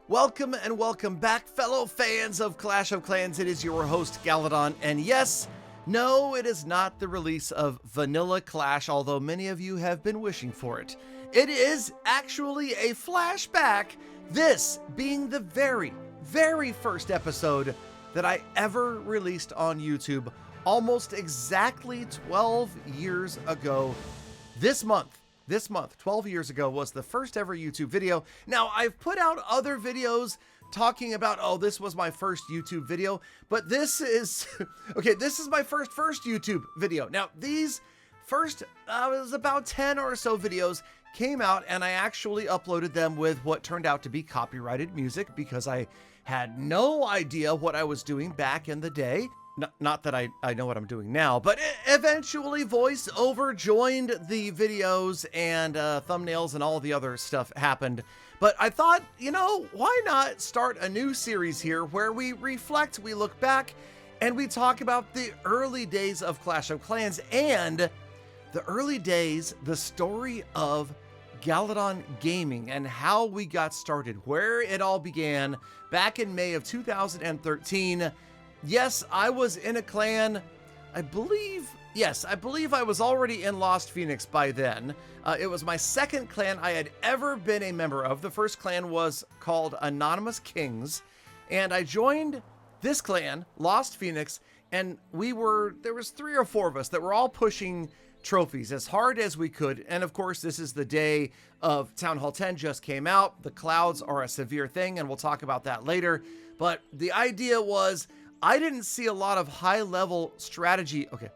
Welcome and welcome back, fellow fans of Clash of Clans. It is your host, Galadon, and yes, no, it is not the release of Vanilla Clash, although many of you have been wishing for it. It is actually a flashback, this being the very first episode that I ever released on YouTube, almost exactly 12 years ago. This month, 12 years ago, was the first ever YouTube video. Now, I've put out other videos talking about, oh, this was my first YouTube video, but this is, okay, this is my first YouTube video. Now, these first, was about 10 or so videos came out, and I actually uploaded them with what turned out to be copyrighted music because I had no idea what I was doing back in the day. Not that I know what I'm doing now, but eventually voiceover joined the videos and thumbnails and all the other stuff happened. But I thought, you know, why not start a new series here where we reflect, we look back, and we talk about the early days of Clash of Clans and the early days, the story of Galadon Gaming and how we got started, where it all began back in May of 2013. Yes, I was in a clan, I believe I was already in Lost Phoenix by then. It was my second clan I had ever been a member of. The first clan was called Anonymous Kings, and I joined this clan, Lost Phoenix, and there was 3 or 4 of us that were all pushing trophies as hard as we could. And of course, this is the day of Town Hall 10 just came out. The clouds are a severe thing, and we'll talk about that later. But the idea was, I didn't see a lot of high-level strategy. Okay,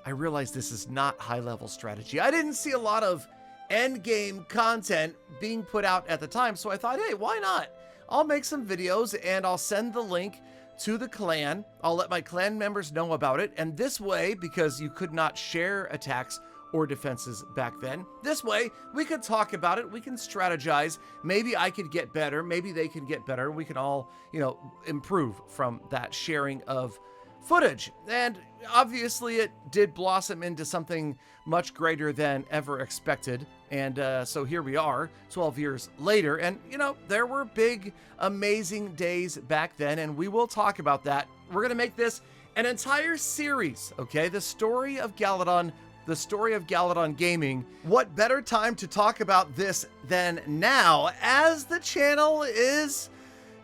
I realize this is not high-level strategy. I didn't see a lot of end-game content being put out at the time, so I thought, hey, why not? I'll make some videos, and I'll send the link to the clan. I'll let my clan members know about it, and this way, because you could not share attacks or defenses back then, this way we could talk about it, we can strategize, maybe I could get better, maybe they can get better, we can all, you know, improve from that sharing of footage. And obviously it did blossom into something much greater than ever expected, and so here we are 12 years later, and you know, there were big amazing days back then, and we will talk about that. We're gonna make this an entire series, okay? The story of Galadon, the story of Galadon Gaming. What better time to talk about this than now, as the channel is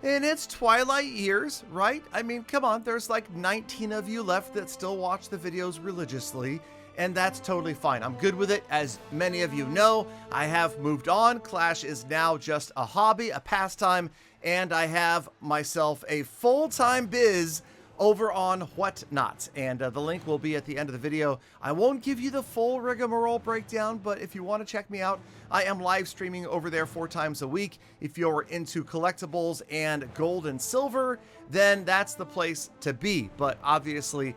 in its twilight years, right? I mean, come on, there's like 19 of you left that still watch the videos religiously, and that's totally fine. I'm good with it. As many of you know, I have moved on. Clash is now just a hobby, a pastime, and I have myself a full-time biz over on Whatnot, and the link will be at the end of the video. I won't give you the full rigmarole breakdown, but if you want to check me out, I am live streaming over there 4 times a week. If you're into collectibles and gold and silver, then that's the place to be. But obviously,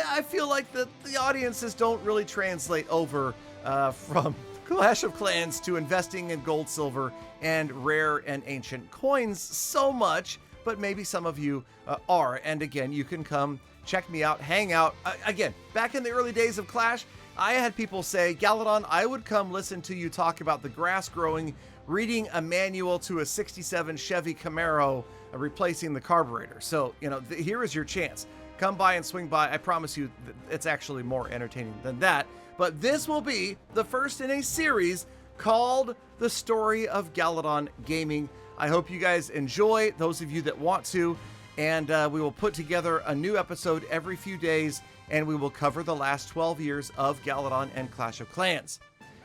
I feel like the audiences don't really translate over from Clash of Clans to investing in gold, silver, and rare and ancient coins so much. But maybe some of you are. And again, you can come check me out, hang out. Again, back in the early days of Clash, I had people say, Galadon, I would come listen to you talk about the grass growing, reading a manual to a 67 Chevy Camaro, replacing the carburetor. So, you know, here is your chance. Come by and swing by. I promise you it's actually more entertaining than that. But this will be the first in a series called The Story of Galadon Gaming. I hope you guys enjoy, those of you that want to, and we will put together a new episode every few days, and we will cover the last 12 years of Galadon and Clash of Clans.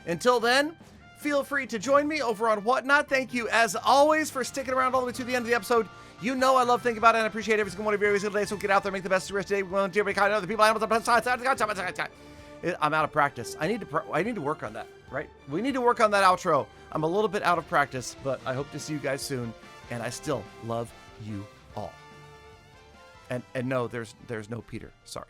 Until then, feel free to join me over on Whatnot. Thank you, as always, for sticking around all the way to the end of the episode. You know I love thinking about it and appreciate every single one of you every single day, so get out there, make the best of the rest of the day. We want to every kind of other people. I'm out of practice. I need to work on that, right? We need to work on that outro. I'm a little bit out of practice, but I hope to see you guys soon, and I still love you all. And no, there's no Peter. Sorry.